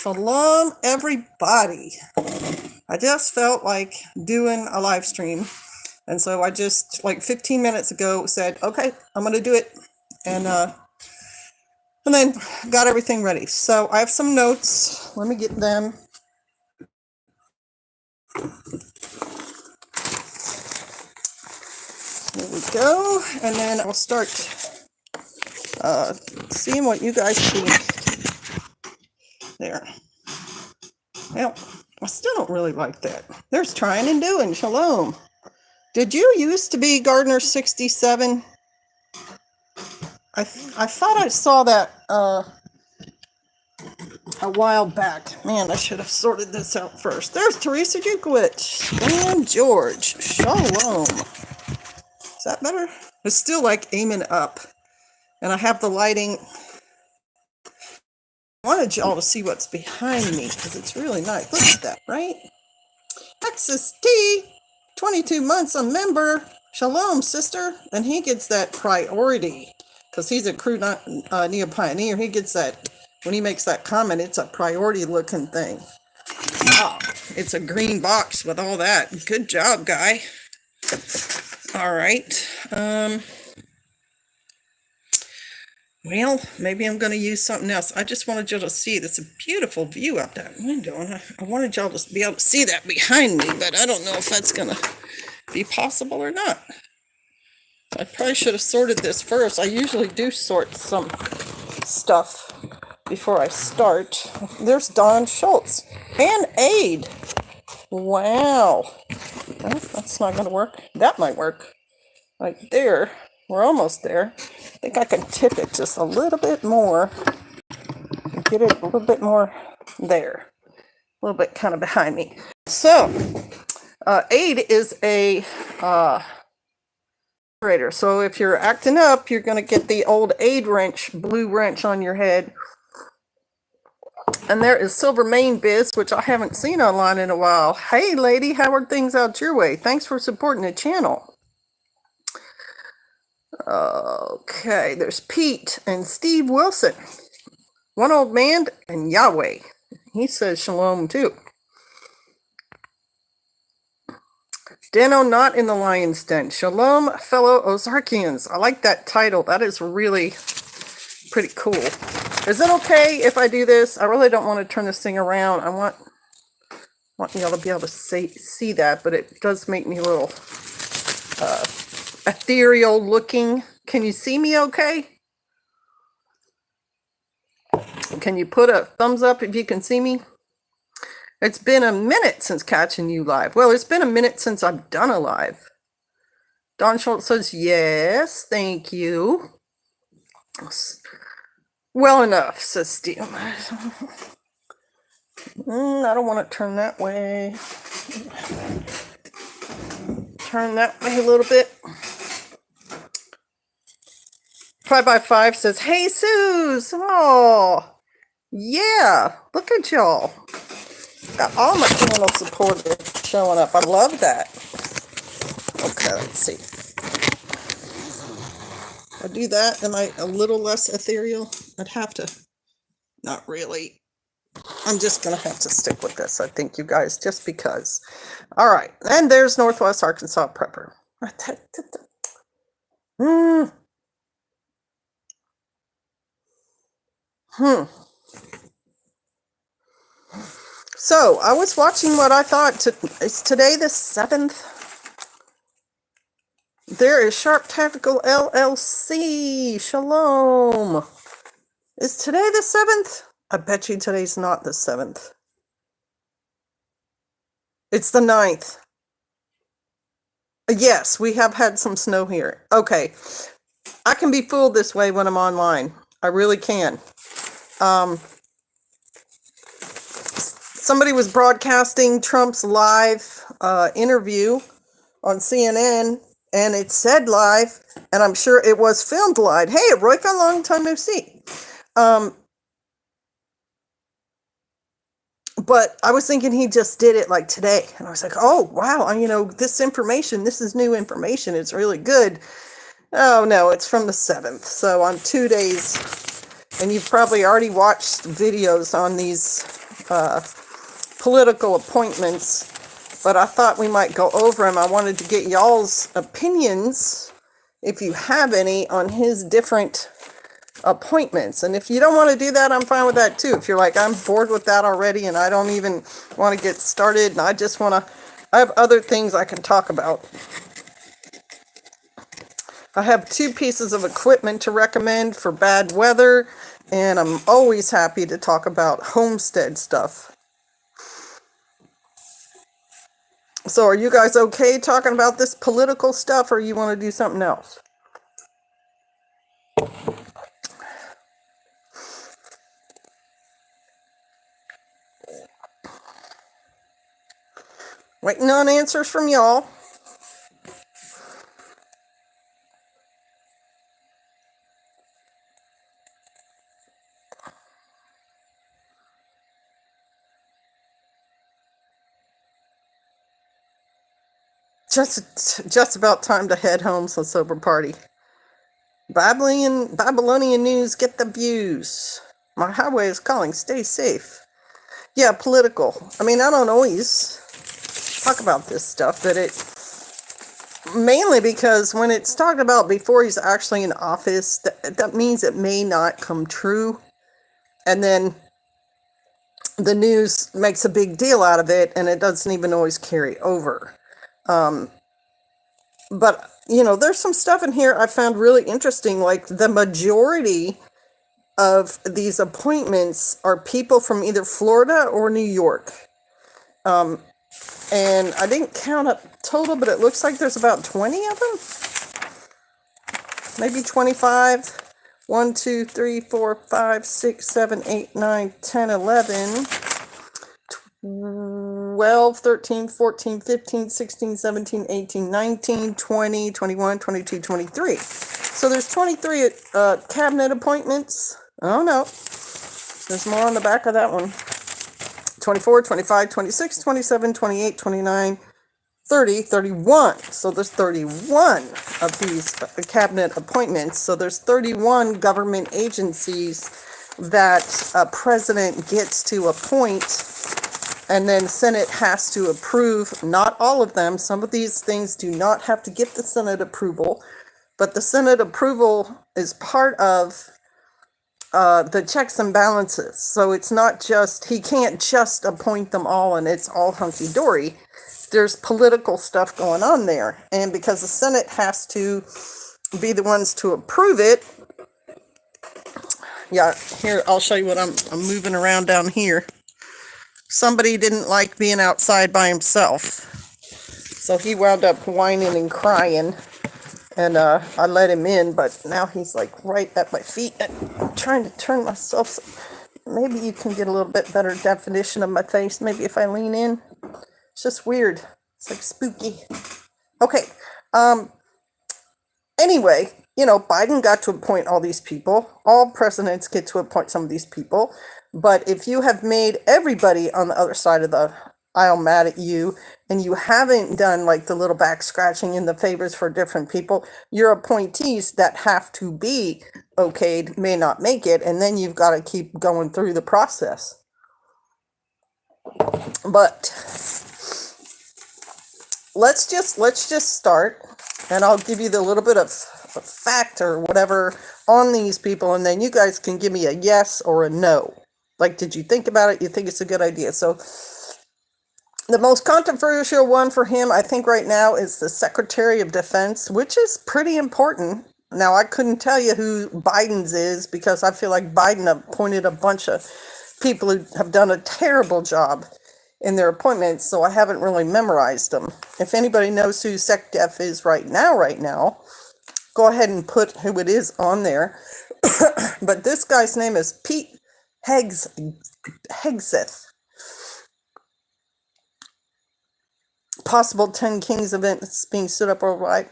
Shalom, everybody. I just felt like doing a live stream. And so I just, like 15 minutes ago, said, okay, I'm going to do it. And then got everything ready. So I have some notes. Let me get them. There we go. And then I'll start seeing what you guys think. There. Well, I still don't really like that. There's trying and doing. Shalom. Did you used to be Gardener 67? I thought I saw that a while back. Man, I should have sorted this out first. There's Teresa Jukowicz and George. Shalom. Is that better? It's still like aiming up. And I have the lighting. I wanted y'all to see what's behind me because it's really nice. Look at that, right? Texas T, 22 months a member. Shalom, sister. And he gets that priority because he's a crew Neo Pioneer. He gets that, when he makes that comment, it's a priority looking thing. Wow, it's a green box with all that. Good job, guy. All right. Well, maybe I'm going to use something else. I just wanted y'all to see. There's a beautiful view out that window, and I wanted y'all to be able to see that behind me, but I don't know if that's going to be possible or not. I probably should have sorted this first. I usually do sort some stuff before I start. There's Don Schultz and Aid. Wow. Well, that's not going to work. That might work. Right there. We're almost there. I think I can tip it just a little bit more. Get it a little bit more there. A little bit kind of behind me. So, Aid is a generator. So if you're acting up, you're going to get the old Aid wrench, blue wrench on your head. And there is Silver Main Biz, which I haven't seen online in a while. Hey, lady, how are things out your way? Thanks for supporting the channel. Okay, there's Pete and Steve Wilson. One Old Man and Yahweh. He says shalom too. Dano not in the lion's den. Shalom, fellow Ozarkians. I like that title. That is really pretty cool. Is it okay if I do this? I really don't want to turn this thing around. I want y'all to be able to see that, but it does make me a little ethereal looking. Can you see me okay? Can you put a thumbs up if you can see me? It's been a minute since catching you live. Well, it's been a minute since I've done a live. Don Schultz says, yes, thank you. Well enough, says Steve. I don't want to turn that way. Turn that way a little bit. 5x5 says, hey, Suze. Oh, yeah. Look at y'all. Got all my channel supporters showing up. I love that. Okay, let's see. I do that. Am I a little less ethereal? I'd have to. Not really. I'm just going to have to stick with this, I think, you guys, just because. All right. And there's Northwest Arkansas Prepper. So, I was watching what I thought, is today the 7th? There is Sharp Tactical LLC. Shalom. Is today the 7th? I bet you today's not the 7th. It's the 9th. Yes, we have had some snow here. Okay. I can be fooled this way when I'm online. I really can. Somebody was broadcasting Trump's live interview on CNN, and it said live, and I'm sure it was filmed live. Hey, Royka, long time no see. But I was thinking he just did it like today, and I was like, oh, wow, this information, this is new information. It's really good. Oh, no, it's from the 7th, so on 2 days, and you've probably already watched videos on these political appointments, but I thought we might go over them. I wanted to get y'all's opinions, if you have any, on his different appointments. And if you don't want to do that, I'm fine with that too. If you're like, I'm bored with that already and I don't even want to get started and I just want to, I have other things I can talk about. I have 2 pieces of equipment to recommend for bad weather, and I'm always happy to talk about homestead stuff. So are you guys okay talking about this political stuff, or you want to do something else? Waiting on answers from y'all. Just about time to head home, so sober party. Babylonian news, get the views. My highway is calling, stay safe. Yeah, political. I mean, I don't always talk about this stuff, but it mainly because when it's talked about before he's actually in office, that means it may not come true. And then the news makes a big deal out of it, and it doesn't even always carry over. But, you know, there's some stuff in here I found really interesting, like the majority of these appointments are people from either Florida or New York. And I didn't count up total, but it looks like there's about 20 of them. Maybe 25. 1, 2, 3, 4, 5, 6, 7, 8, 9, 10, 11, 12, 13, 14, 15, 16, 17, 18, 19, 20, 21, 22, 23. So there's 23 cabinet appointments. Oh no, there's more on the back of that one. 24, 25, 26, 27, 28, 29, 30, 31. So there's 31 of these cabinet appointments. So there's 31 government agencies that a president gets to appoint, and then Senate has to approve. Not all of them. Some of these things do not have to get the Senate approval, but the Senate approval is part of the checks and balances. So it's not just, he can't just appoint them all and it's all hunky-dory. There's political stuff going on there. And because the Senate has to be the ones to approve it, yeah, here, I'll show you what I'm moving around down here. Somebody didn't like being outside by himself, so he wound up whining and crying, and I let him in, but now he's like right at my feet. I'm trying to turn myself, so maybe you can get a little bit better definition of my face, maybe if I lean in. It's just weird. It's like spooky. Okay. Anyway, you know, Biden got to appoint all these people. All presidents get to appoint some of these people. But if you have made everybody on the other side of the aisle mad at you, and you haven't done like the little back scratching in the favors for different people, your appointees that have to be okayed may not make it. And then you've got to keep going through the process. But let's just start, and I'll give you the little bit of fact or whatever on these people, and then you guys can give me a yes or a no. Like, did you think about it? You think it's a good idea? So the most controversial one for him, I think right now, is the Secretary of Defense, which is pretty important. Now, I couldn't tell you who Biden's is because I feel like Biden appointed a bunch of people who have done a terrible job in their appointments, so I haven't really memorized them. If anybody knows who SecDef is right now, go ahead and put who it is on there. But this guy's name is Pete Hegseth. Possible 10 Kings event being stood up worldwide.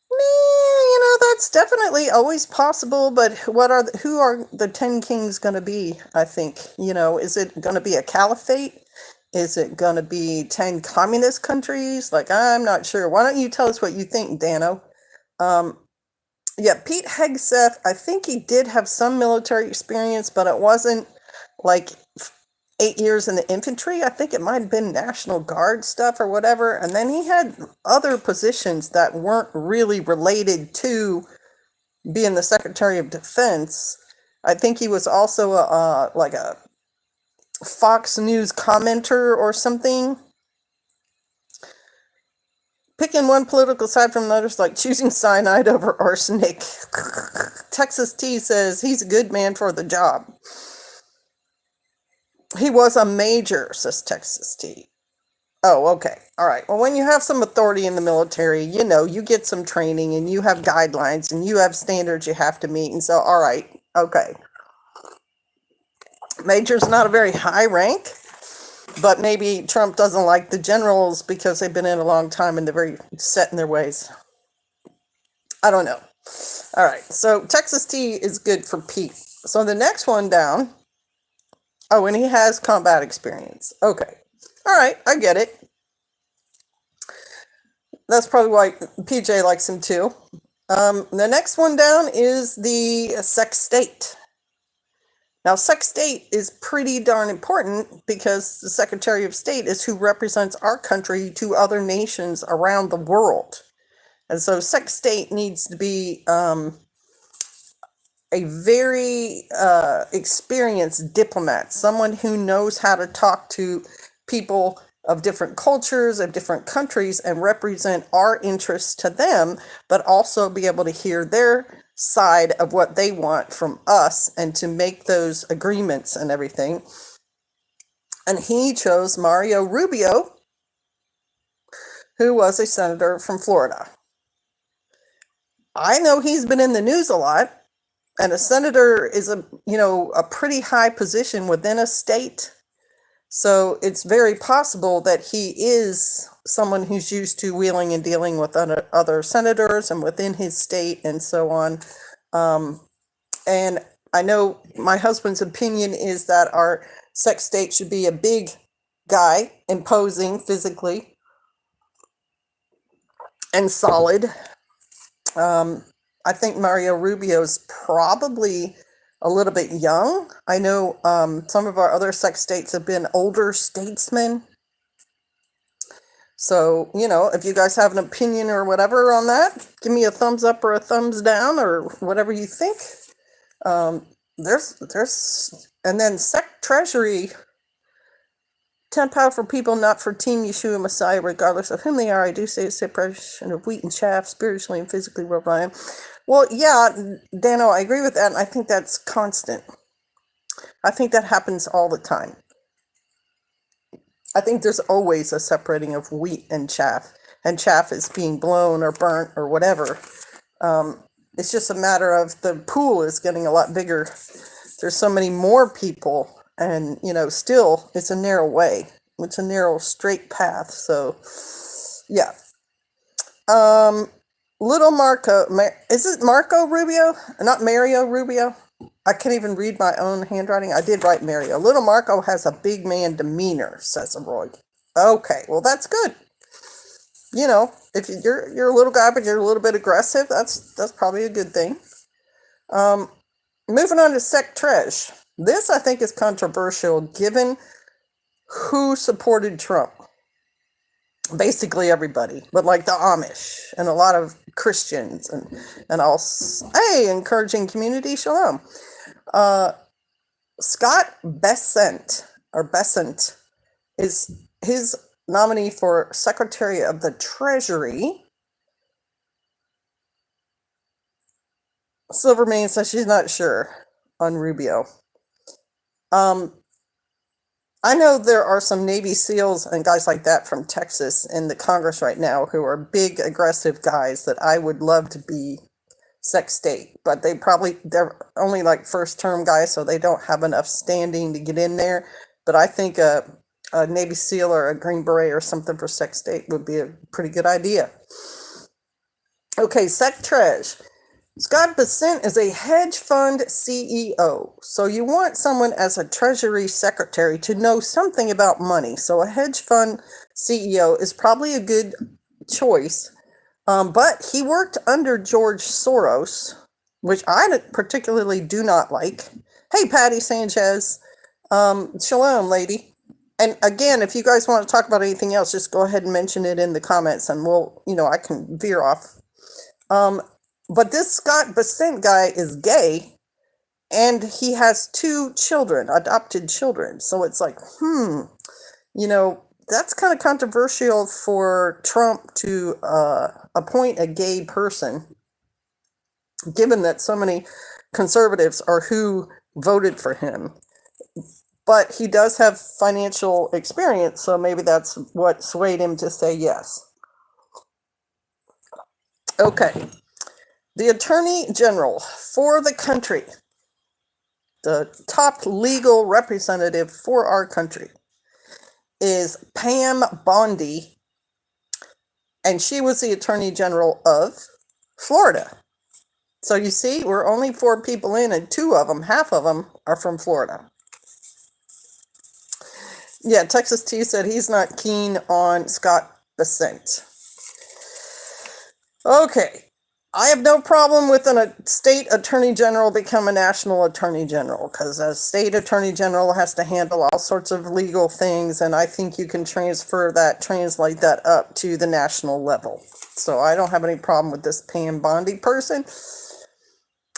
You know, that's definitely always possible, but who are the 10 kings going to be, I think? You know, is it going to be a caliphate? Is it going to be 10 communist countries? Like, I'm not sure. Why don't you tell us what you think, Dano? Yeah, Pete Hegseth, I think he did have some military experience, but it wasn't like 8 years in the infantry. I think it might have been National Guard stuff or whatever. And then he had other positions that weren't really related to being the Secretary of Defense. I think he was also like a Fox News commenter or something. Picking one political side from another is like choosing cyanide over arsenic. Texas T says he's a good man for the job. He was a major, says Texas T. Oh, okay. All right. Well, when you have some authority in the military, you get some training and you have guidelines and you have standards you have to meet. And so, all right. Okay. Major's not a very high rank, but maybe Trump doesn't like the generals because they've been in a long time and they're very set in their ways. I don't know. All right. So Texas T is good for Pete. So the next one down. Oh, and he has combat experience. Okay. All right. I get it. That's probably why PJ likes him too. The next one down is the Sec State. Now, Sec State is pretty darn important because the Secretary of State is who represents our country to other nations around the world. And so Sec State needs to be a very experienced diplomat, someone who knows how to talk to people of different cultures, of different countries, and represent our interests to them, but also be able to hear their side of what they want from us and to make those agreements and everything. And he chose Mario Rubio, who was a senator from Florida. I know he's been in the news a lot, and a senator is a pretty high position within a state. So it's very possible that he is someone who's used to wheeling and dealing with other senators and within his state and so on. And I know my husband's opinion is that our Sec State should be a big guy, imposing physically and solid. I think Mario Rubio is probably a little bit young. I know some of our other Sec States have been older statesmen. So, if you guys have an opinion or whatever on that, give me a thumbs up or a thumbs down or whatever you think. And then Sec Treasury, 10 pound for people, not for Team Yeshua Messiah, regardless of whom they are. I do say it's separation of wheat and chaff, spiritually and physically, worldwide. Well, yeah, Dano, I agree with that, and I think that's constant. I think that happens all the time. I think there's always a separating of wheat and chaff is being blown or burnt or whatever. It's just a matter of the pool is getting a lot bigger. There's so many more people, and, still it's a narrow way. It's a narrow, straight path, so, yeah. Little Marco, is it Marco Rubio? Not Mario Rubio? I can't even read my own handwriting. I did write Mario. Little Marco has a big man demeanor, says Roy. Okay, well, that's good. If you're a little guy, but you're a little bit aggressive, that's probably a good thing. Moving on to Sec Tresh. This, I think, is controversial given who supported Trump. Basically everybody, but like the Amish and a lot of Christians and also, hey, encouraging community shalom. Scott Bessent is his nominee for Secretary of the Treasury. Silvermane says she's not sure on Rubio. I know there are some Navy SEALs and guys like that from Texas in the Congress right now who are big, aggressive guys that I would love to be Sec State, but they're only like first term guys, so they don't have enough standing to get in there. But I think a Navy SEAL or a Green Beret or something for Sec State would be a pretty good idea. Okay, Sec Tresh. Scott Bessent is a hedge fund CEO. So you want someone as a Treasury Secretary to know something about money. So a hedge fund CEO is probably a good choice. But he worked under George Soros, which I particularly do not like. Hey, Patty Sanchez. Shalom, lady. And again, if you guys want to talk about anything else, just go ahead and mention it in the comments and I can veer off. But this Scott Bessent guy is gay and he has 2 children, adopted children. So it's like, that's kind of controversial for Trump to appoint a gay person, given that so many conservatives are who voted for him. But he does have financial experience, so maybe that's what swayed him to say yes. Okay. The Attorney General for the country, the top legal representative for our country, is Pam Bondi, and she was the Attorney General of Florida. So you see, we're only 4 people in, and 2 of them, half of them, are from Florida. Yeah, Texas T said he's not keen on Scott Bessent. Okay. I have no problem with a state attorney general become a national attorney general, because a state attorney general has to handle all sorts of legal things, and I think you can translate that up to the national level. So I don't have any problem with this Pam Bondi person.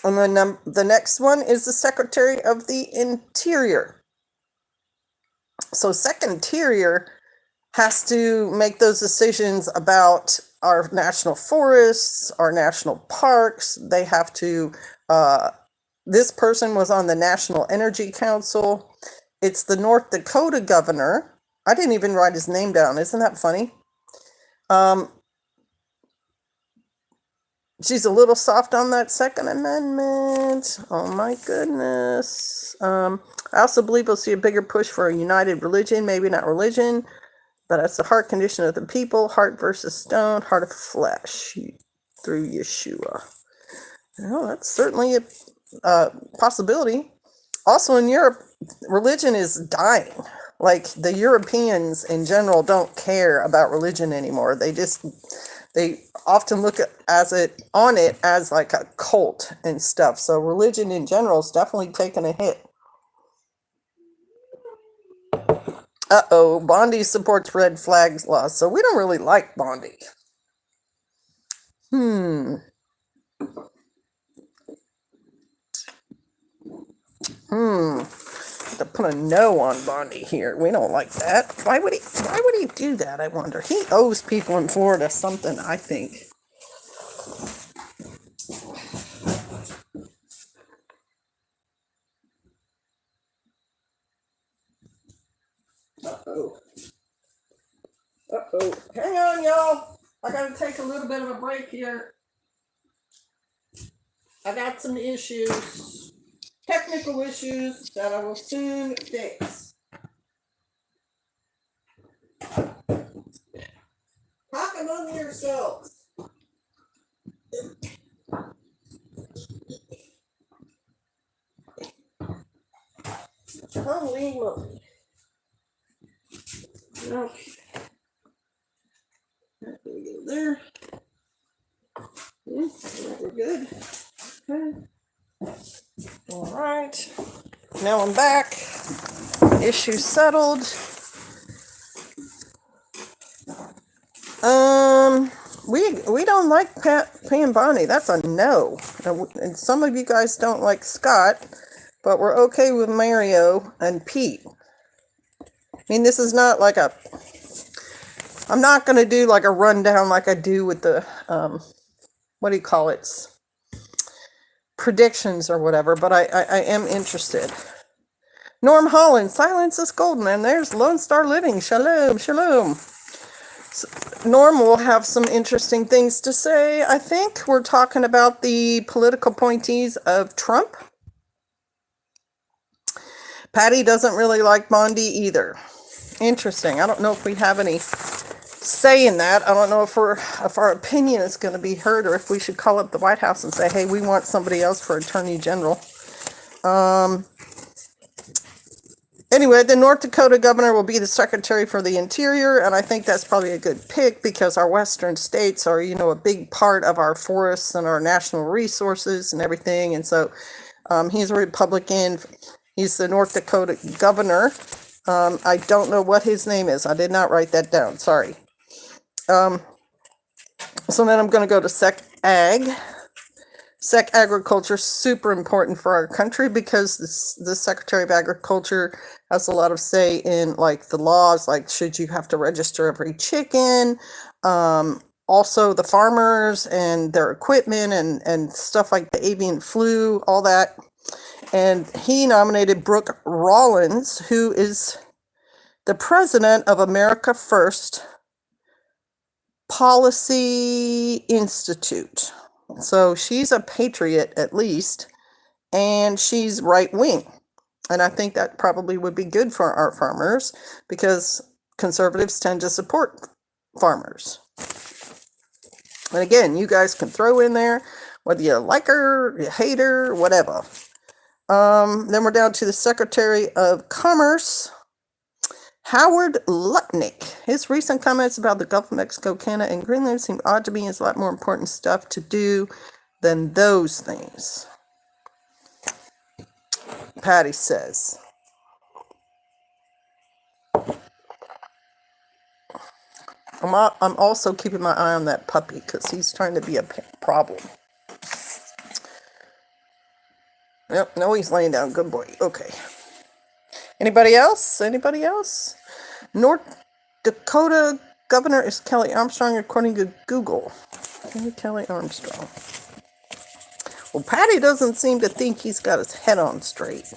And then the next one is the Secretary of the Interior. So Secretary has to make those decisions about our national forests, our national parks. They have to, this person was on the National Energy Council. It's the North Dakota governor. I didn't even write his name down. Isn't that funny? She's a little soft on that Second Amendment. Oh my goodness. I also believe we'll see a bigger push for a united religion, maybe not religion, but that's the heart condition of the people, heart versus stone, heart of flesh, through Yeshua. Well, that's certainly a possibility. Also in Europe, religion is dying. Like, the Europeans in general don't care about religion anymore. They often look at it as like a cult and stuff. So religion in general is definitely taking a hit. Bondi supports red flags laws, so we don't really like Bondi. To put a no on Bondi here. We don't like that. Why would he do that, I wonder? He owes people in Florida something, I think. Hang on, y'all. I gotta take a little bit of a break here. I got some issues, technical issues that I will soon fix. Talk among yourselves. Holy moly. Okay. We go there. We're good. Okay. All right. Now I'm back. Issue settled. We don't like Pam Bondi. That's a no. And some of you guys don't like Scott, but we're okay with Mario and Pete. I mean, this is not like I'm not going to do like a rundown like I do with the, what do you call it? Predictions or whatever, but I am interested. Norm Holland, silence is golden, and there's Lone Star Living. Shalom, shalom. So Norm will have some interesting things to say. I think we're talking about the political appointees of Trump. Patty doesn't really like Bondi either. Interesting. I don't know if we have any say in that. I don't know if our opinion is going to be heard, or if we should call up the White House and say, hey, we want somebody else for Attorney General. Anyway, the North Dakota governor will be the Secretary for the Interior, and I think that's probably a good pick because our western states are, a big part of our forests and our national resources and everything, and so he's a Republican. He's the North Dakota governor. I don't know what his name is. I did not write that down. Sorry. So then I'm going to go to Sec Ag. Sec Agriculture, super important for our country because the Secretary of Agriculture has a lot of say in like the laws, like should you have to register every chicken, also the farmers and their equipment and stuff like the avian flu, all that. And he nominated Brooke Rollins, who is the president of America First Policy Institute. So she's a patriot at least, and she's right wing. And I think that probably would be good for our farmers because conservatives tend to support farmers. And again, you guys can throw in there whether you like her, you hate her, whatever. Then we're down to the Secretary of Commerce, Howard Lutnick. His recent comments about the Gulf of Mexico, Canada, and Greenland seem odd to me. There's a lot more important stuff to do than those things, Patty says. I'm also keeping my eye on that puppy because he's trying to be a problem. Yep, no, he's laying down. Good boy. Okay. Anybody else? Anybody else? North Dakota governor is Kelly Armstrong, according to Google. Kelly Armstrong. Well, Patty doesn't seem to think he's got his head on straight.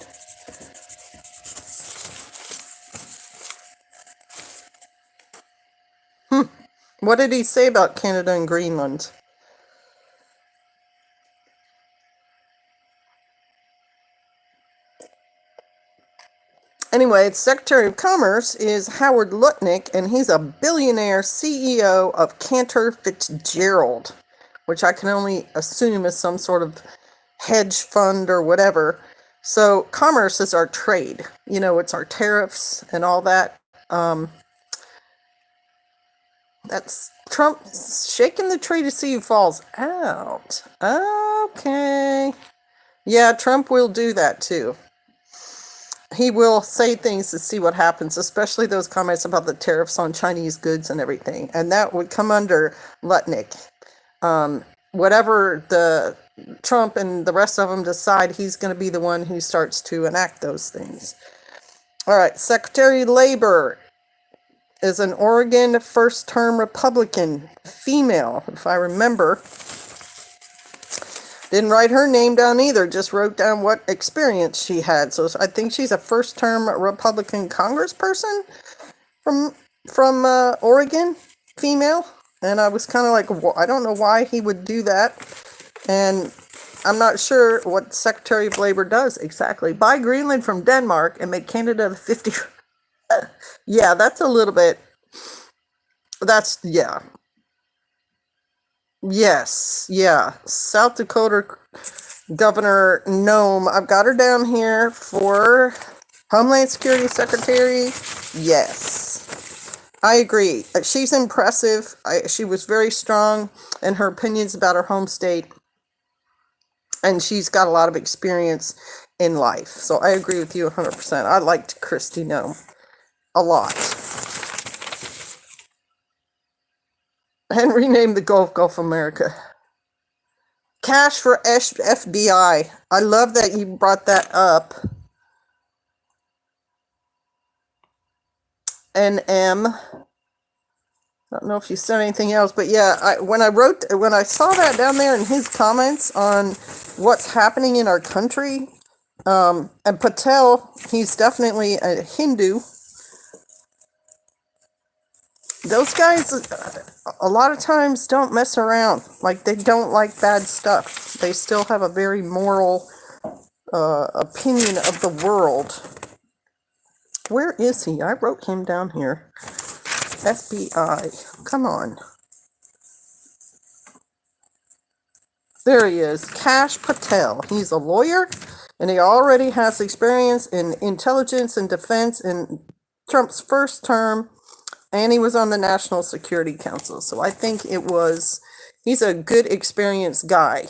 What did he say about Canada and Greenland? Anyway, the Secretary of Commerce is Howard Lutnick, and he's a billionaire CEO of Cantor Fitzgerald, which I can only assume is some sort of hedge fund or whatever. So commerce is our trade. You know, it's our tariffs and all that. That's Trump shaking the tree to see who falls out. Okay. Yeah, Trump will do that too. He will say things to see what happens, especially those comments about the tariffs on Chinese goods and everything. And that would come under Lutnick. Whatever the Trump and the rest of them decide, he's going to be the one who starts to enact those things. All right, Secretary of Labor is an Oregon first-term Republican female, if I remember. Didn't write her name down either, just wrote down what experience she had. So I think she's a first-term Republican congressperson from Oregon, female. And I was kind of like, well, I don't know why he would do that. And I'm not sure what Secretary of Labor does exactly. Buy Greenland from Denmark and make Canada the 50. Yeah, that's a little bit. That's, yeah. Yes, yeah. South Dakota Governor Nome. I've got her down here for Homeland Security Secretary. Yes. I agree. She's impressive. She was very strong in her opinions about her home state. And she's got a lot of experience in life. So I agree with you 100%. I liked Kristi Noem a lot. And rename the Gulf America. Cash for FDI. I love that you brought that up. NM. I don't know if you said anything else, but yeah, when I saw that down there in his comments on what's happening in our country, and Patel, he's definitely a Hindu. Those guys, a lot of times, don't mess around. Like, they don't like bad stuff. They still have a very moral opinion of the world. Where is he? I wrote him down here. FBI. Come on. There he is. Kash Patel. He's a lawyer, and he already has experience in intelligence and defense in Trump's first term. And he was on the National Security Council. So I think he's a good, experienced guy.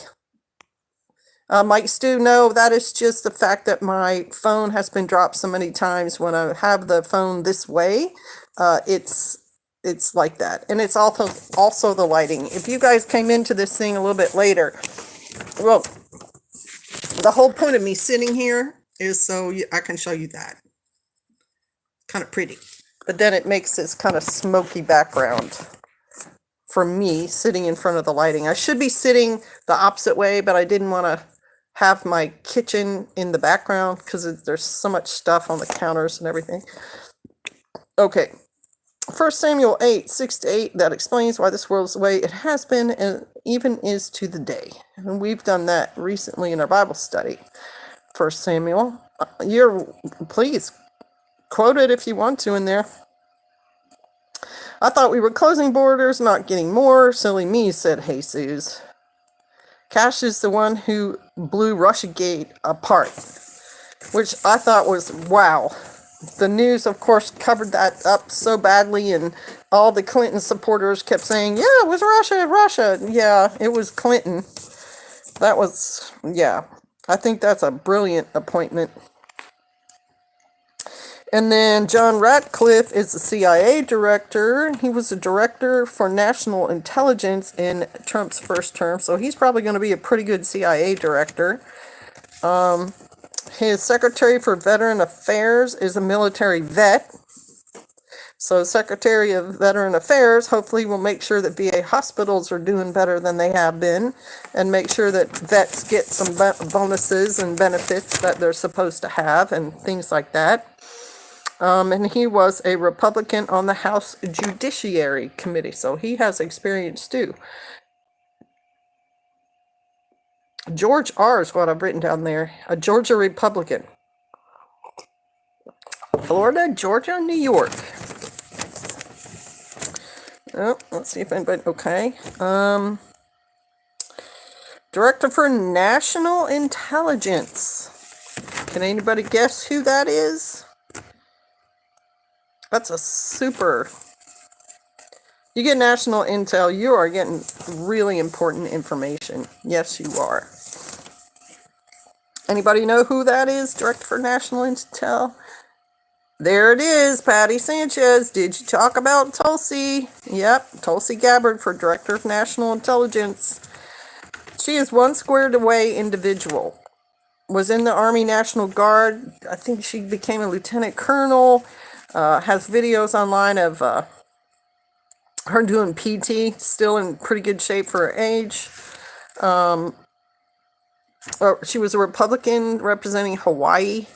Mike Stu, no, that is just the fact that my phone has been dropped so many times. When I have the phone this way, it's like that, and it's also the lighting. If you guys came into this thing a little bit later, well, the whole point of me sitting here is so I can show you that. Kind of pretty, but then it makes this kind of smoky background for me sitting in front of the lighting. I should be sitting the opposite way, but I didn't want to have my kitchen in the background because there's so much stuff on the counters and everything. Okay, 1 Samuel 8, 6-8, that explains why this world is the way it has been and even is to the day. And we've done that recently in our Bible study. 1 Samuel, please quote it if you want to in there. I thought we were closing borders, not getting more. Silly me, said Jesus. Cash is the one who blew Russiagate apart, which I thought was wow. The news, of course, covered that up so badly, and all the Clinton supporters kept saying, yeah, it was Russia. Yeah, it was Clinton. That was, yeah. I think that's a brilliant appointment. And then John Ratcliffe is the CIA director. He was the director for national intelligence in Trump's first term, so he's probably going to be a pretty good CIA director. His secretary for veteran affairs is a military vet. So Secretary of Veteran Affairs hopefully will make sure that VA hospitals are doing better than they have been, and make sure that vets get some bonuses and benefits that they're supposed to have and things like that. And he was a Republican on the House Judiciary Committee, so he has experience too. George R. is what I've written down there. A Georgia Republican. Florida, Georgia, New York. Oh, let's see if anybody... Okay. Director for National Intelligence. Can anybody guess who that is? That's a super... You get national intel, you are getting really important information. Yes, you are. Anybody know who that is? Director for National Intel? There it is, Patty Sanchez. Did you talk about Tulsi? Yep, Tulsi Gabbard for Director of National Intelligence. She is one squared away individual. Was in the Army National Guard. I think she became a lieutenant colonel. Has videos online of her doing PT, still in pretty good shape for her age. She was a Republican representing Hawaii,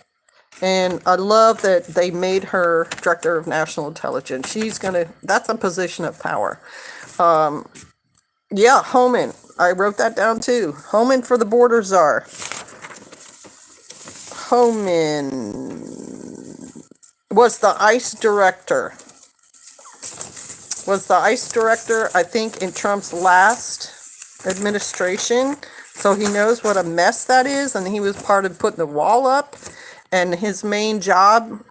and I love that they made her Director of National Intelligence. That's a position of power. Yeah, Homan. I wrote that down too. Homan for the border czar. Homan was the ICE director. I think, in Trump's last administration. So he knows what a mess that is, and he was part of putting the wall up. And his main job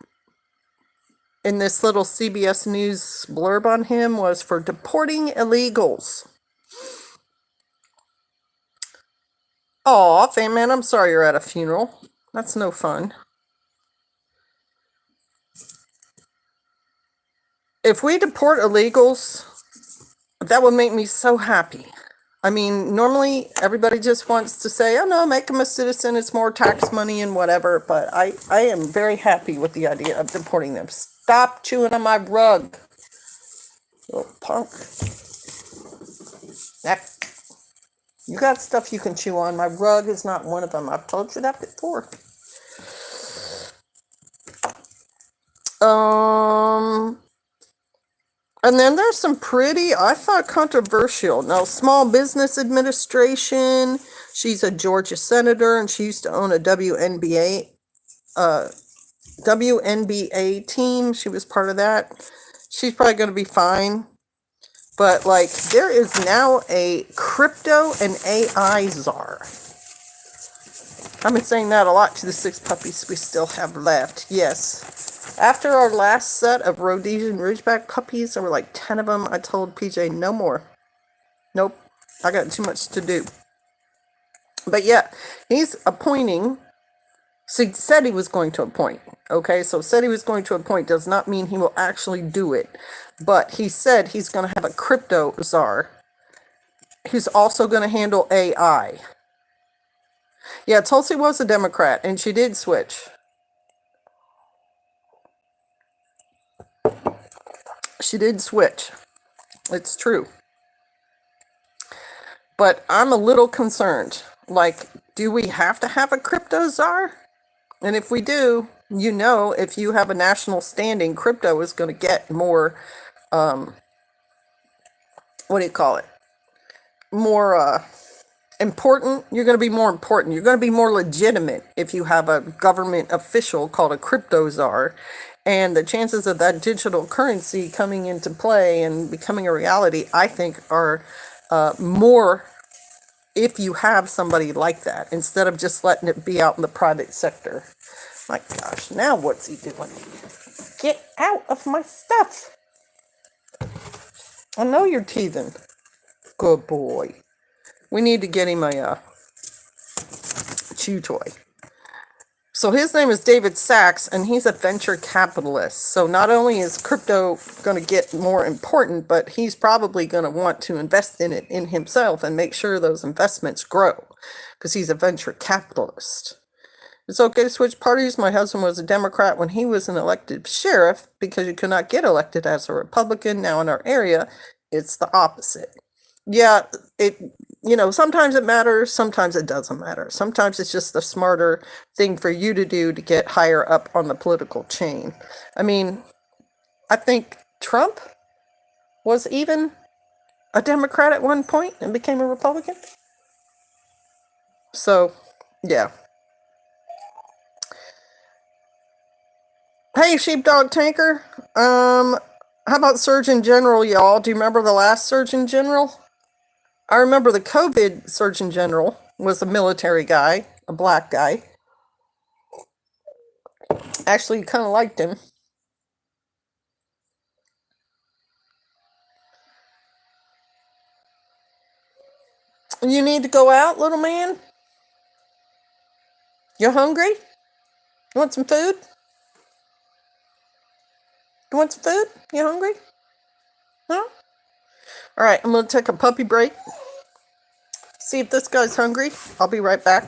in this little CBS News blurb on him was for deporting illegals. Aw, Fan Man, I'm sorry you're at a funeral. That's no fun. If we deport illegals, that would make me so happy. I mean, normally everybody just wants to say, oh no, make them a citizen, it's more tax money and whatever, but I am very happy with the idea of deporting them. Stop chewing on my rug, little punk. You got stuff you can chew on. My rug is not one of them. I've told you that before. And then there's some pretty, I thought, controversial. Now, Small Business Administration. She's a Georgia senator, and she used to own a WNBA team. She was part of that. She's probably going to be fine. But, like, there is now a crypto and AI czar. I've been saying that a lot to the 6 puppies we still have left. Yes. After our last set of Rhodesian Ridgeback puppies, there were like 10 of them, I told PJ no more. Nope. I got too much to do. But yeah, he's appointing. Said he was going to appoint. Okay, so said he was going to appoint does not mean he will actually do it. But he said he's going to have a crypto czar. He's also going to handle AI. Yeah, Tulsi was a Democrat, and she did switch. She did switch. It's true. But I'm a little concerned. Like, do we have to have a crypto czar? And if we do, you know, if you have a national standing, crypto is going to get more, what do you call it? More important. You're going to be more important. You're going to be more legitimate if you have a government official called a crypto czar. And the chances of that digital currency coming into play and becoming a reality, I think, are more if you have somebody like that, instead of just letting it be out in the private sector. My gosh, now what's he doing? Get out of my stuff. I know you're teething. Good boy. We need to get him a chew toy. So his name is David Sachs, and he's a venture capitalist. So not only is crypto going to get more important, but he's probably going to want to invest in it in himself and make sure those investments grow, because he's a venture capitalist. It's okay to switch parties. My husband was a Democrat when he was an elected sheriff because you could not get elected as a Republican. Now in our area, it's the opposite. Yeah, sometimes it matters, sometimes it doesn't matter. Sometimes it's just the smarter thing for you to do to get higher up on the political chain. I mean, I think Trump was even a Democrat at one point and became a Republican. So, yeah. Hey, Sheepdog Tanker. How about Surgeon General, y'all? Do you remember the last Surgeon General? I remember the COVID Surgeon General was a military guy, a black guy. Actually, kind of liked him. You need to go out, little man? You hungry? You want some food? You want some food? You hungry? No? Alright, I'm going to take a puppy break. See if this guy's hungry. I'll be right back.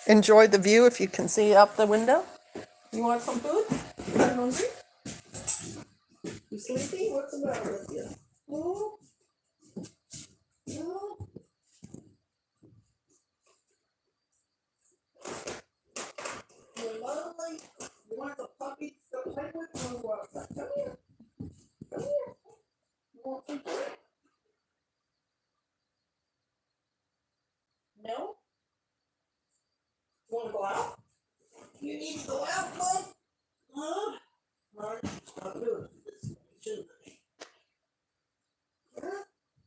Enjoy the view if you can see out the window. You want some food? You hungry? You sleepy? What's the matter with you? No? No? You're lovely. You want the puppy to play with? You want to come here? Come here. You want some food? No? You want to go out? You need to go out, bud? Huh? Alright, stop doing this. Shouldn't I? Huh?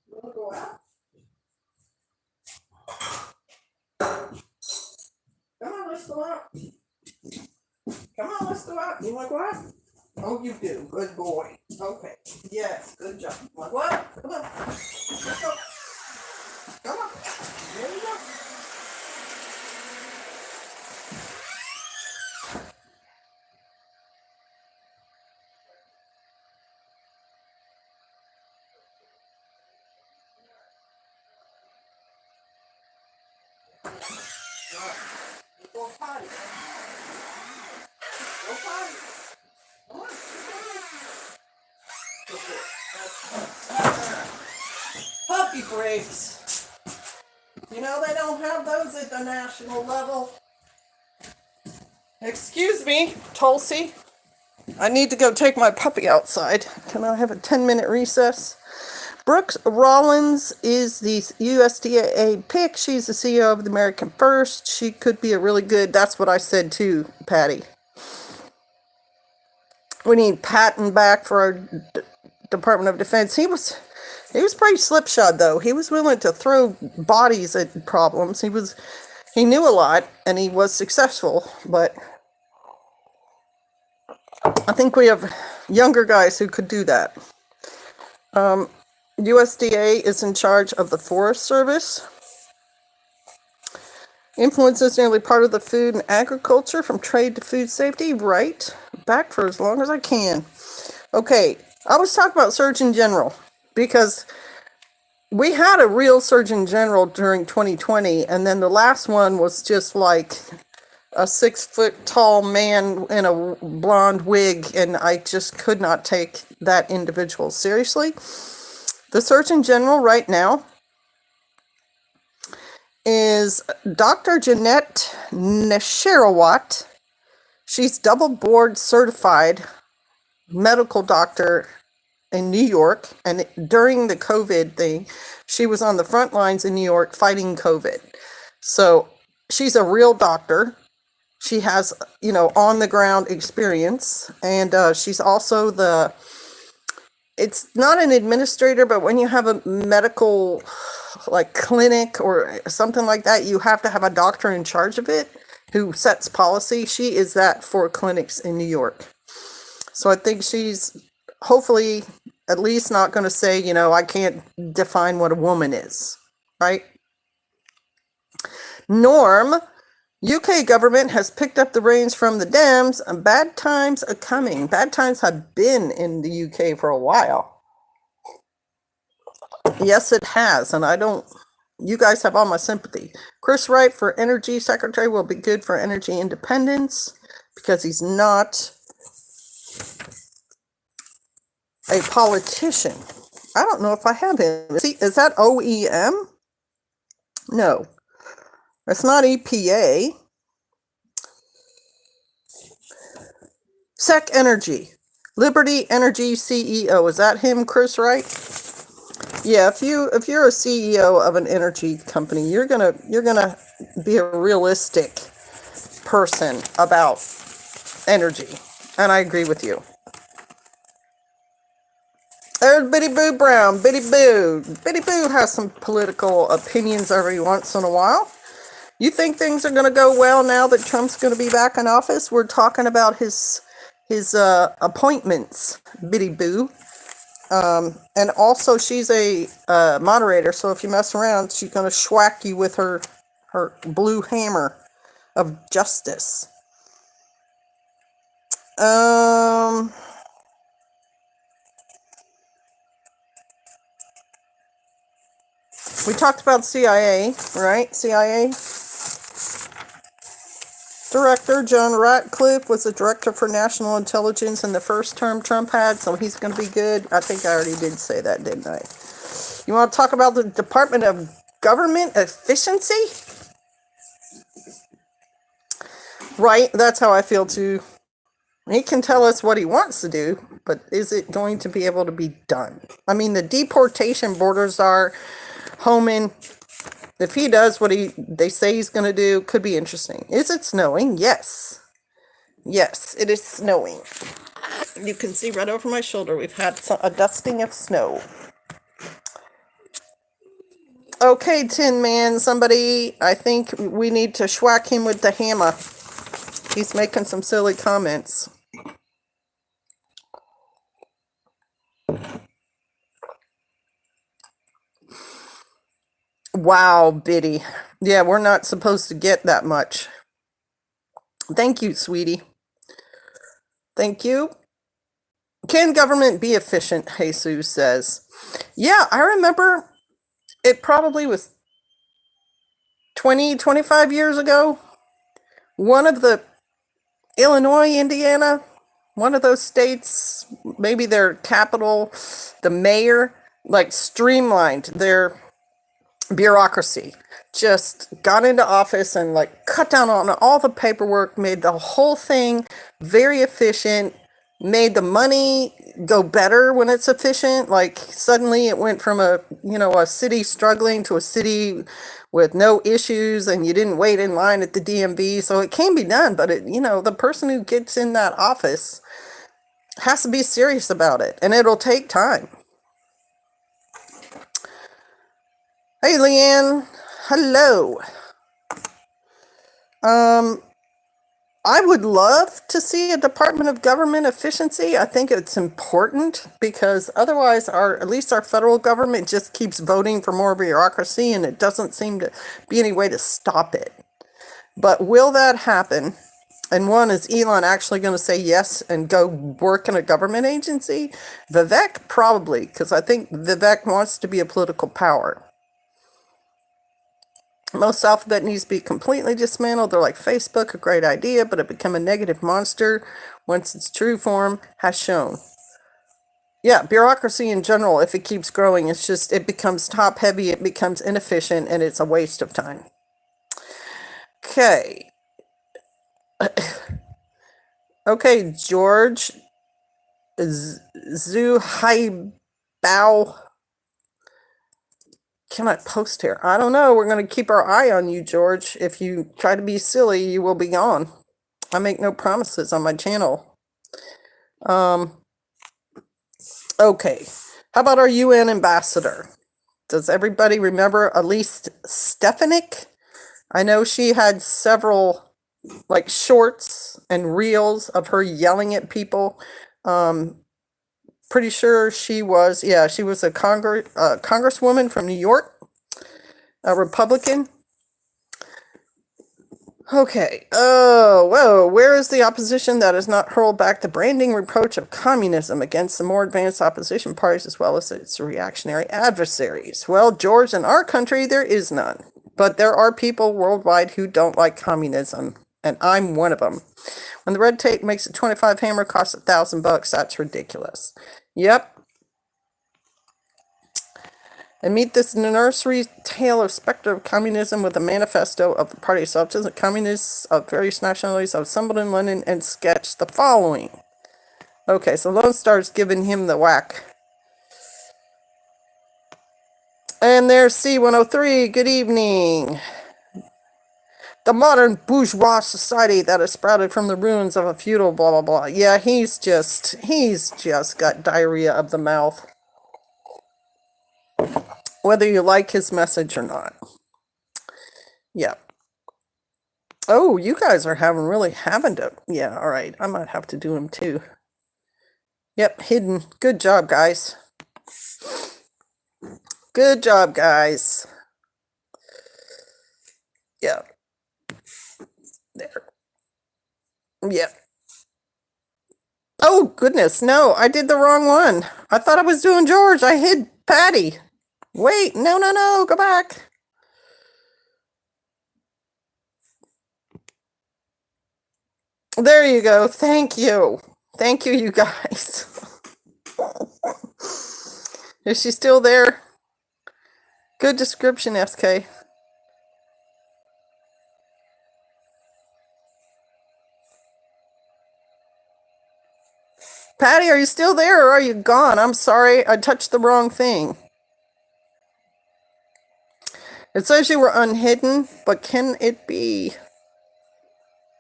You want to go out? Come on, let's go out. Come on, let's go out. You want to go out? Oh, you do. Good boy. Okay. Yes, good job. You want to go out? Come on. Let's go. Come on. There you go. Go potty. Go potty. Come on. Go puppy breaks. You know they don't have those at the national level. Excuse me, Tulsi. I need to go take my puppy outside. Can I have a 10-minute recess? Brooke Rollins is the USDA pick. She's the CEO of the American First. She could be a really good, that's what I said too, Patty. We need Patton back for our Department of Defense. He was pretty slipshod though. He was willing to throw bodies at problems. He knew a lot and he was successful, but I think we have younger guys who could do that. USDA is in charge of the Forest Service. Influences nearly part of the food and agriculture from trade to food safety. Right. Back for as long as I can. Okay. I was talking about Surgeon General because we had a real Surgeon General during 2020, and then the last one was just like a 6 foot tall man in a blonde wig, and I just could not take that individual seriously. The Surgeon General right now is Dr. Jeanette Nesharawat. She's double board certified medical doctor in New York, and during the COVID thing, she was on the front lines in New York fighting COVID. So she's a real doctor. She has, on the ground experience, and she's also it's not an administrator, but when you have a medical like clinic or something like that, you have to have a doctor in charge of it who sets policy. She is that for clinics in New York. So I think she's hopefully at least not going to say, I can't define what a woman is, right? Norm, UK government has picked up the reins from the Dems, and bad times are coming. Bad times have been in the UK for a while. Yes, it has, and you guys have all my sympathy. Chris Wright for Energy Secretary will be good for energy independence because he's not a politician. I don't know if I have him. Is that OEM? No. It's not EPA. Sec Energy. Liberty Energy CEO. Is that him, Chris Wright? Yeah, if you're a CEO of an energy company, you're gonna be a realistic person about energy. And I agree with you. There's Biddy Boo Brown. Biddy Boo. Biddy Boo has some political opinions every once in a while. You think things are going to go well now that Trump's going to be back in office? We're talking about his appointments, Biddy Boo. And also she's a moderator, so if you mess around, she's going to schwack you with her blue hammer of justice. We talked about CIA, right? CIA Director John Ratcliffe was the Director for National Intelligence in the first term Trump had, so he's going to be good. I think I already did say that, didn't I? You want to talk about the Department of Government Efficiency? Right, that's how I feel too. He can tell us what he wants to do, but is it going to be able to be done? I mean, the deportation borders are homing. If he does what they say he's going to do, could be interesting. Is it snowing? Yes. Yes, it is snowing. You can see right over my shoulder, we've had a dusting of snow. Okay, Tin Man, somebody, I think we need to schwack him with the hammer. He's making some silly comments. Wow, Biddy. Yeah, we're not supposed to get that much. Thank you, sweetie. Thank you. Can government be efficient? Jesus says. Yeah, I remember it probably was 20, 25 years ago. One of the Illinois, Indiana, one of those states, maybe their capital, the mayor, like streamlined their bureaucracy, just got into office and like cut down on all the paperwork, made the whole thing very efficient, made the money go better when it's efficient. Like suddenly it went from a city struggling to a city with no issues, and you didn't wait in line at the DMV. So it can be done, but the person who gets in that office has to be serious about it, and it'll take time. Hey, Leanne. Hello. I would love to see a Department of Government Efficiency. I think it's important because otherwise at least our federal government just keeps voting for more bureaucracy, and it doesn't seem to be any way to stop it. But will that happen? And one, is Elon actually going to say yes and go work in a government agency? Vivek, probably, because I think Vivek wants to be a political power. Most Alphabet needs to be completely dismantled. They're like Facebook, a great idea, but it become a negative monster once its true form has shown. Yeah, bureaucracy in general, if it keeps growing, it becomes top heavy, it becomes inefficient, and it's a waste of time. Okay. Okay, George Zuhaibao. Can I post here? I don't know. We're going to keep our eye on you, George. If you try to be silly, you will be gone. I make no promises on my channel. Okay. How about our UN ambassador? Does everybody remember Elise Stefanik? I know she had several like shorts and reels of her yelling at people. Pretty sure she was a congresswoman from New York, a Republican. Okay. Oh, whoa. Where is the opposition that has not hurled back the branding reproach of communism against the more advanced opposition parties as well as its reactionary adversaries? Well, George, in our country, there is none. But there are people worldwide who don't like communism, and I'm one of them. When the red tape makes a 25 hammer cost $1,000, that's ridiculous. Yep. And meet this nursery tale of specter of communism with a manifesto of the party substance. The communists of various nationalities have assembled in London and sketched the following. Okay, so Lone Star's giving him the whack. And there's C103. Good evening. The modern bourgeois society that has sprouted from the ruins of a feudal blah blah blah. Yeah, he's just got diarrhea of the mouth. Whether you like his message or not. Yeah. Oh, you guys are having to. Yeah, all right. I might have to do him too. Yep, hidden. Good job, guys. Good job, guys. Yeah. There. Yep. Oh, goodness. No, I did the wrong one. I thought I was doing George. I hid Patty. Wait, no. Go back. There you go. Thank you. Thank you, you guys. Is she still there? Good description, SK. Patty, are you still there or are you gone? I'm sorry, I touched the wrong thing. It says you were unhidden, but can it be?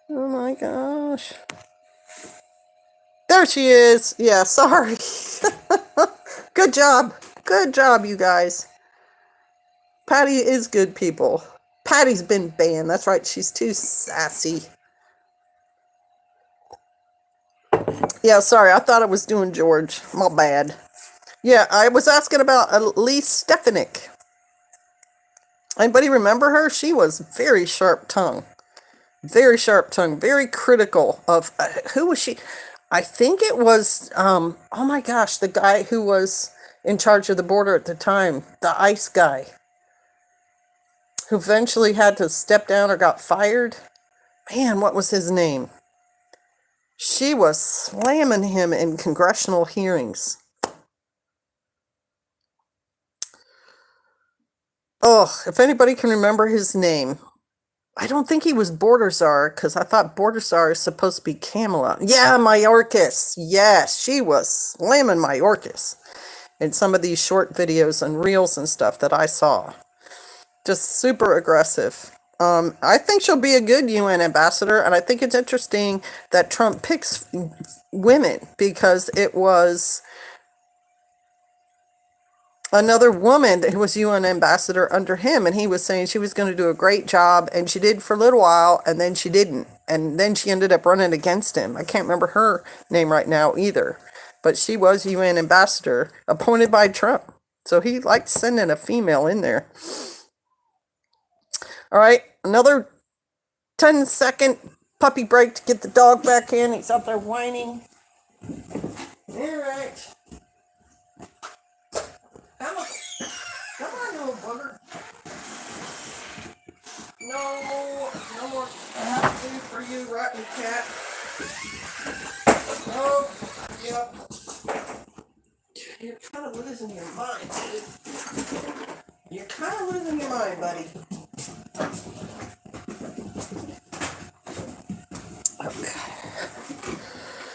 Oh my gosh. There she is. Yeah, sorry. Good job. Good job, you guys. Patty is good people. Patty's been banned. That's right, she's too sassy. Yeah, sorry, I thought I was doing George. My bad. Yeah, I was asking about Elise Stefanik. Anybody remember her? She was very sharp tongue. Very sharp tongue. Very critical of... who was she? I think it was... oh my gosh, the guy who was in charge of the border at the time. The ICE guy. Who eventually had to step down or got fired. Man, what was his name? She was slamming him in congressional hearings. Oh, if anybody can remember his name. I don't think he was Border Czar, because I thought Border Czar is supposed to be Camelot. Yeah, Mayorkas. Yes, she was slamming Mayorkas in some of these short videos and reels and stuff that I saw. Just super aggressive. I think she'll be a good UN ambassador, and I think it's interesting that Trump picks women, because it was another woman who was UN ambassador under him, and he was saying she was going to do a great job, and she did for a little while, and then she didn't, and then she ended up running against him. I can't remember her name right now either, but she was UN ambassador appointed by Trump, so he liked sending a female in there. All right, another 10-second puppy break to get the dog back in. He's out there whining. All right. Come on, little bugger. No more food for you, rotten cat. Oh, yep. You're kind of losing your mind, dude. You're kind of losing your mind, buddy. Okay.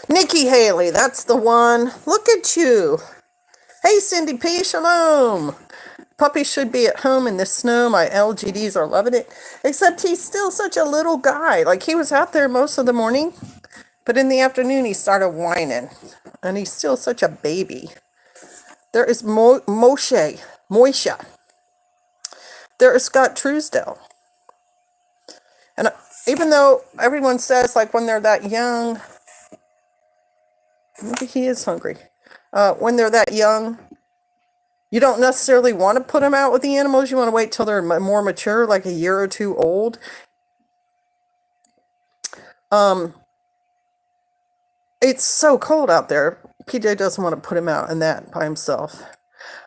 Nikki Haley, that's the one. Look at you. Hey, Cindy P. Shalom. Puppy should be at home in the snow. My LGDs are loving it. Except he's still such a little guy. Like, he was out there most of the morning, but in the afternoon he started whining. And he's still such a baby. There is Moisha. There is Scott Truesdell. And even though everyone says, like, when they're that young, maybe he is hungry. When they're that young, you don't necessarily want to put them out with the animals. You want to wait till they're more mature, like a year or two old. It's so cold out there. PJ doesn't want to put him out in that by himself.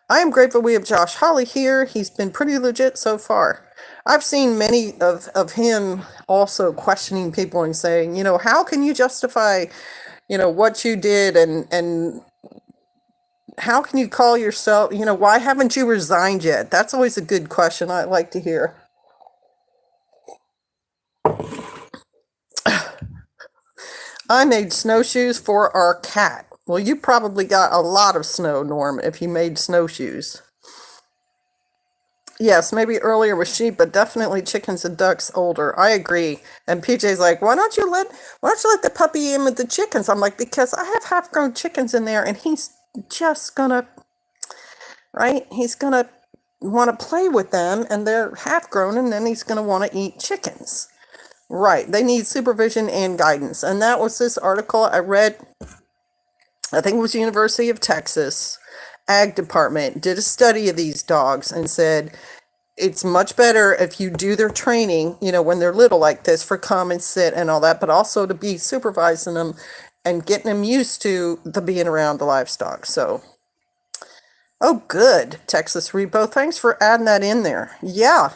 I am grateful we have Josh Hawley here. He's been pretty legit so far. I've seen many of him also questioning people and saying, how can you justify, what you did and how can you call yourself, why haven't you resigned yet? That's always a good question I like to hear. I made snowshoes for our cat. Well, you probably got a lot of snow, Norm, if you made snowshoes. Yes, maybe earlier with sheep, but definitely chickens and ducks older. I agree. And PJ's like, why don't you let the puppy in with the chickens? I'm like, because I have half-grown chickens in there, and he's just gonna, right? He's gonna want to play with them, and they're half-grown, and then he's gonna want to eat chickens. Right. They need supervision and guidance. And that was this article I read. I think it was University of Texas Ag Department did a study of these dogs and said it's much better if you do their training, when they're little like this for come and sit and all that, but also to be supervising them and getting them used to the being around the livestock. So, oh, good, Texas Repo. Thanks for adding that in there. Yeah.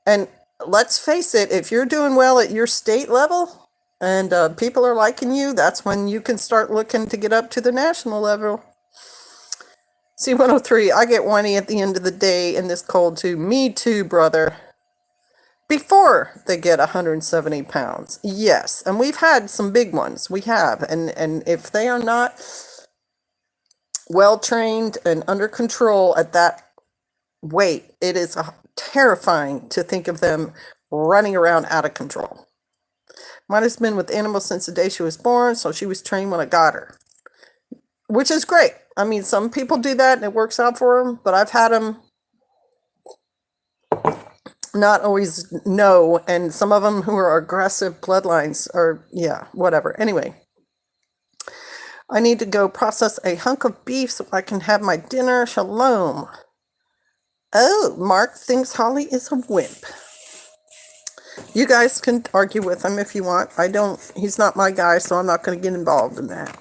And let's face it, if you're doing well at your state level, and people are liking you, that's when you can start looking to get up to the national level. C103, I get whiny at the end of the day in this cold too. Me too, brother. Before they get 170 pounds. Yes, and we've had some big ones. We have. And if they are not well trained and under control at that weight, it is terrifying to think of them running around out of control. Mine has been with animals since the day she was born, so she was trained when I got her. Which is great. I mean, some people do that and it works out for them, but I've had them not always know, and some of them who are aggressive bloodlines are, whatever. Anyway, I need to go process a hunk of beef so I can have my dinner. Shalom. Oh, Mark thinks Holly is a wimp. You guys can argue with him if you want. He's not my guy, so I'm not going to get involved in that.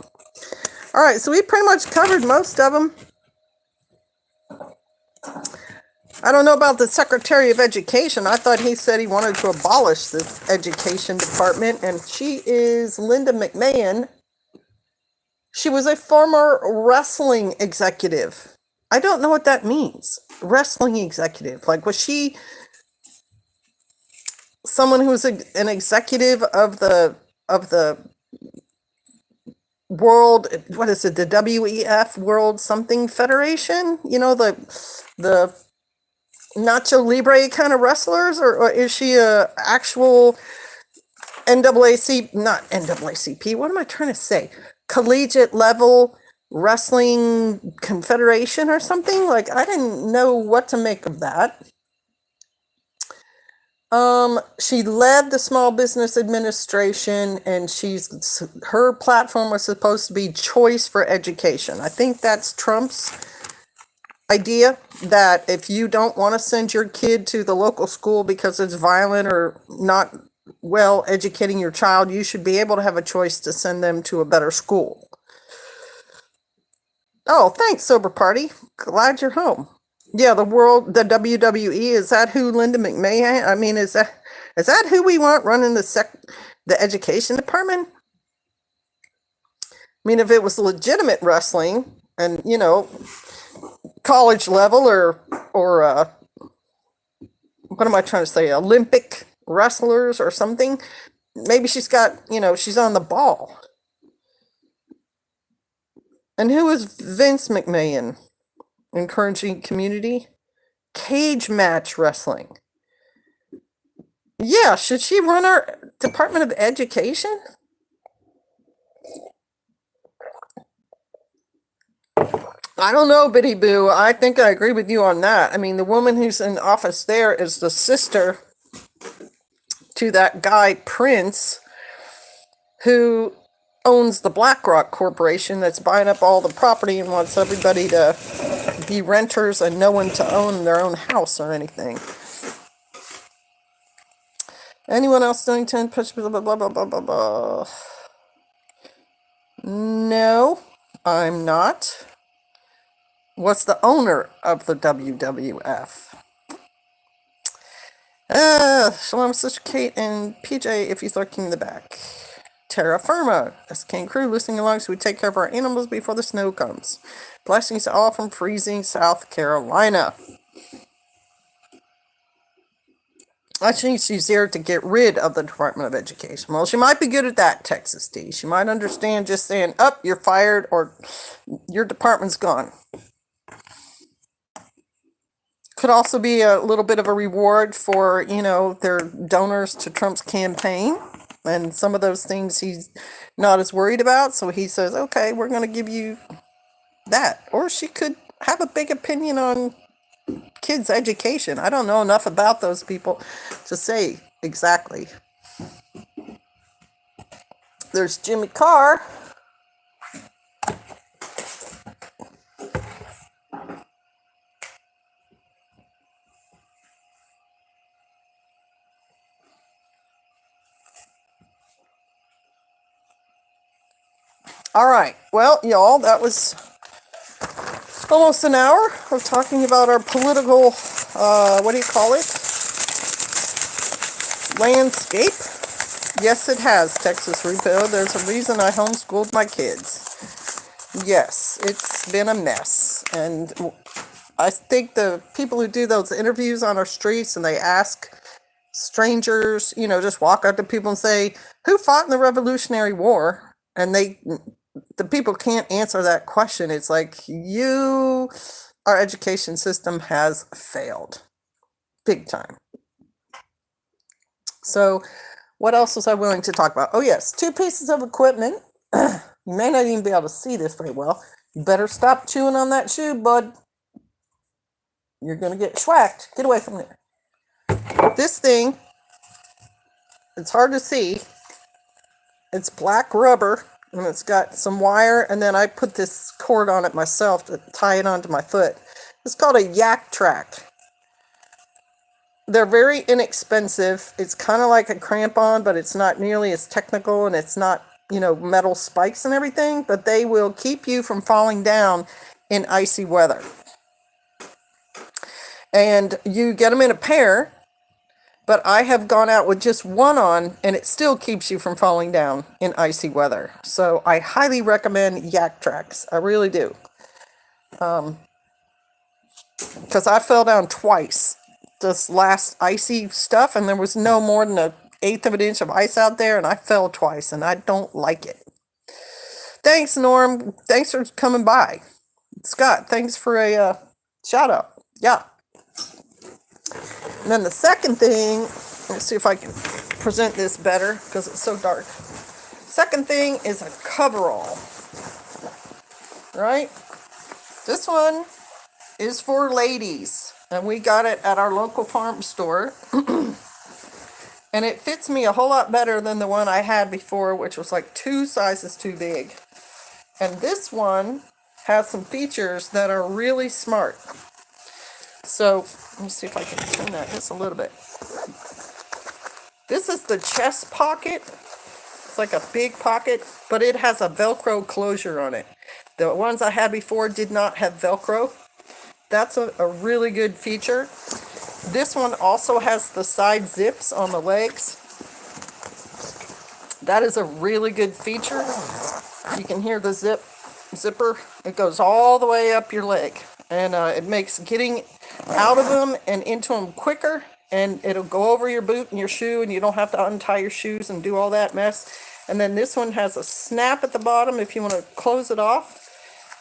All right, so we pretty much covered most of them. I don't know about the Secretary of Education. I thought he said he wanted to abolish the education department, and she is Linda McMahon. She was a former wrestling executive. I don't know what that means. Wrestling executive. Like, was she someone who was an executive of the world, what is it, the WEF World Something Federation? The Nacho Libre kind of wrestlers? Or is she a actual not NAACP, what am I trying to say? Collegiate level wrestling confederation or something? Like, I didn't know what to make of that. She led the Small Business Administration, and her platform was supposed to be choice for education. I think that's Trump's idea, that if you don't want to send your kid to the local school because it's violent or not well educating your child, you should be able to have a choice to send them to a better school. Oh, thanks, Sober Party. Glad you're home. Yeah, the WWE, is that who Linda McMahon? I mean, is that who we want running the education department? I mean, if it was legitimate wrestling and, college level or what am I trying to say? Olympic wrestlers or something. Maybe she's on the ball. And who is Vince McMahon? Encouraging community? Cage match wrestling. Yeah, should she run our Department of Education? I don't know, Biddy Boo. I think I agree with you on that. I mean, the woman who's in office there is the sister to that guy, Prince, who owns the BlackRock Corporation that's buying up all the property and wants everybody to be renters and no one to own their own house or anything. Anyone else doing 10 push blah blah blah blah blah blah blah? No, I'm not. What's the owner of the WWF? Shalom, Sister Kate and PJ, if he's lurking in the back. Terra Firma, that's King Crew, listening along so we take care of our animals before the snow comes. Blessings to all from freezing South Carolina. I think she's there to get rid of the Department of Education. Well, she might be good at that, Texas D. She might understand just saying, up, you're fired, or your department's gone. Could also be a little bit of a reward for, their donors to Trump's campaign. And some of those things he's not as worried about. So he says, okay, we're going to give you that. Or she could have a big opinion on kids' education. I don't know enough about those people to say exactly. There's Jimmy Carr. All right. Well, y'all, that was almost an hour of talking about our political, landscape. Yes, it has, Texas Repo. There's a reason I homeschooled my kids. Yes, it's been a mess. And I think the people who do those interviews on our streets and they ask strangers, just walk up to people and say, who fought in the Revolutionary War? And the people can't answer that question. It's like, our education system has failed. Big time. So, what else was I willing to talk about? Oh, yes, 2 pieces of equipment. You may not even be able to see this very well. You better stop chewing on that shoe, bud. You're going to get schwacked. Get away from there. This thing, it's hard to see. It's black rubber, and it's got some wire, and then I put this cord on it myself to tie it onto my foot. It's called a yak track. They're very inexpensive. It's kind of like a crampon, but it's not nearly as technical, and it's not, metal spikes and everything, but they will keep you from falling down in icy weather. And you get them in a pair, but I have gone out with just one on, and it still keeps you from falling down in icy weather. So I highly recommend yak tracks. I really do. Because I fell down twice this last icy stuff, and there was no more than 1/8 of an inch of ice out there, and I fell twice, and I don't like it. Thanks, Norm. Thanks for coming by. Scott, thanks for a shout out. Yeah. And then the second thing, let's see if I can present this better because it's so dark. Second thing is a coverall. Right? This one is for ladies, and we got it at our local farm store. And it fits me a whole lot better than the one I had before, which was like 2 sizes too big. And this one has some features that are really smart. So, let me see if I can turn that just a little bit. This is the chest pocket. It's like a big pocket, but it has a Velcro closure on it. The ones I had before did not have Velcro. That's a really good feature. This one also has the side zips on the legs. That is a really good feature. You can hear the zipper. It goes all the way up your leg. And it makes getting out of them and into them quicker. And it'll go over your boot and your shoe, and you don't have to untie your shoes and do all that mess. And then this one has a snap at the bottom if you want to close it off.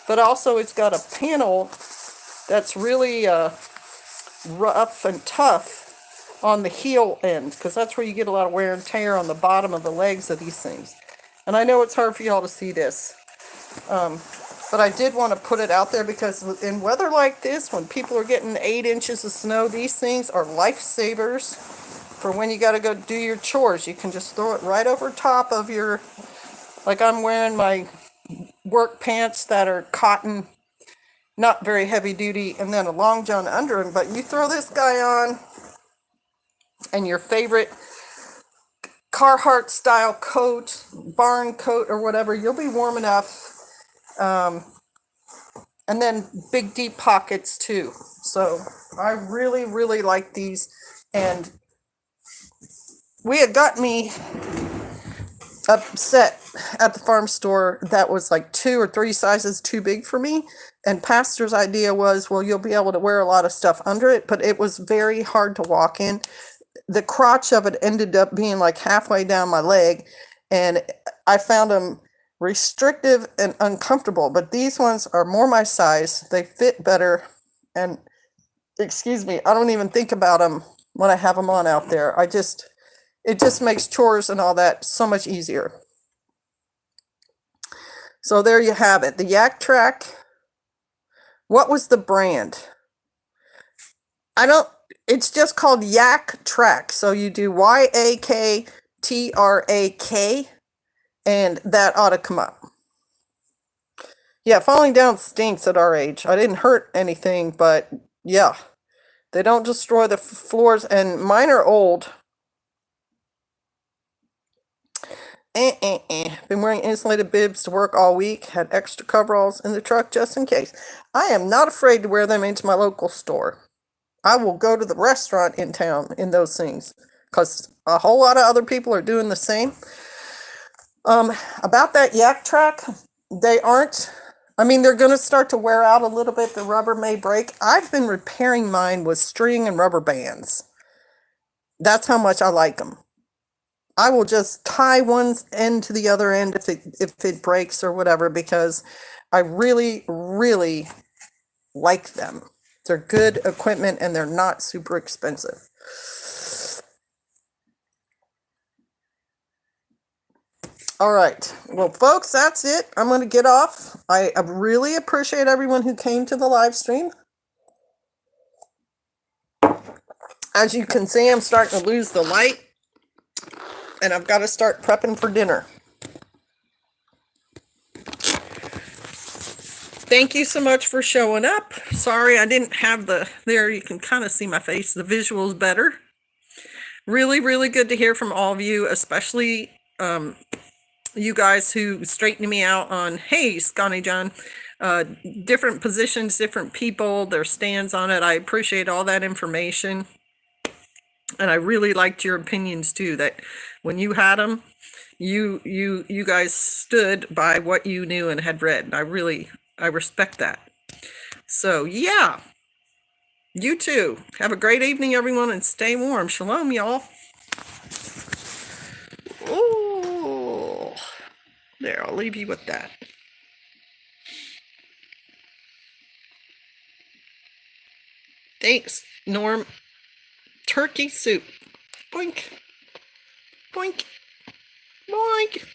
But also it's got a panel that's really rough and tough on the heel end, because that's where you get a lot of wear and tear on the bottom of the legs of these things. And I know it's hard for y'all to see this. But I did want to put it out there because in weather like this, when people are getting 8 inches of snow, these things are lifesavers for when you got to go do your chores. You can just throw it right over top of your, like I'm wearing my work pants that are cotton, not very heavy duty, and then a long john under them. But you throw this guy on and your favorite Carhartt style coat, barn coat or whatever, you'll be warm enough. And then big deep pockets too. So I really, really like these. And we had got me a set at the farm store that was like 2 or 3 sizes too big for me. And Pastor's idea was, well, you'll be able to wear a lot of stuff under it, but it was very hard to walk in. The crotch of it ended up being like halfway down my leg, and I found them restrictive and uncomfortable. But these ones are more my size. They fit better, and excuse me, I don't even think about them when I have them on out there. It just makes chores and all that so much easier. So there you have it. The Yak Track. What was the brand? It's just called Yak Track. So you do YAKTRAK, and that ought to come up. Yeah, falling down stinks at our age. I didn't hurt anything, but yeah, they don't destroy the floors, and mine are old. Been wearing insulated bibs to work all week. Had extra coveralls in the truck just in case. I am not afraid to wear them into my local store. I will go to the restaurant in town in those things, because a whole lot of other people are doing the same. About that Yak Track, they're going to start to wear out a little bit. The rubber may break. I've been repairing mine with string and rubber bands. That's how much I like them. I will just tie one end to the other end if it breaks or whatever, because I really, really like them. They're good equipment and they're not super expensive. All right. Well, folks, that's it. I'm going to get off. I really appreciate everyone who came to the live stream. As you can see, I'm starting to lose the light, and I've got to start prepping for dinner. Thank you so much for showing up. Sorry I didn't have there you can kind of see my face, the visuals better. Really, really good to hear from all of you, especially you guys who straightened me out on, hey, Scotty John, different positions, different people, their stands on it. I appreciate all that information. And I really liked your opinions too, that when you had them, you guys stood by what you knew and had read. And I respect that. So yeah, you too. Have a great evening, everyone, and stay warm. Shalom, y'all. Ooh. There, I'll leave you with that. Thanks, Norm. Turkey soup. Boink. Boink. Boink.